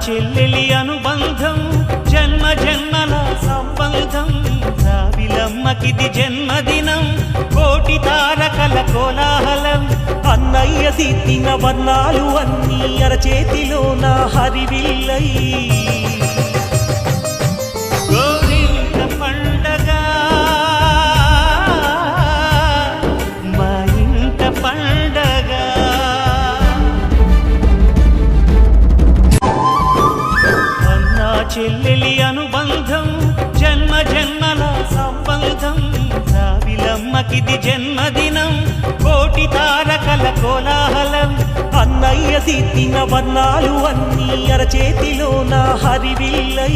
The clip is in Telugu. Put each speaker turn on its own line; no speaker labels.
చెల్లెలి అనుబంధం జన్మ జన్మల సంబంధం రావిలమ్మకిది జన్మదినం కోటి తారకల కోలాహలం అన్నయ్య దిద్దిన వర్ణాలు అన్నీ అరచేతిలో నా హరివిల్లై గోరింట పండగ మా ఇంట పండగ అన్నా చెల్లెలి అనుబంధం జన్మ జన్మల సంబంధం రావిలమ్మకిది జన్మదినం కోటి తారకల కోలాహలం అన్నయ్య దిద్దిన వర్ణాలు అన్నీ అరచేతిలో నా హరివిల్లై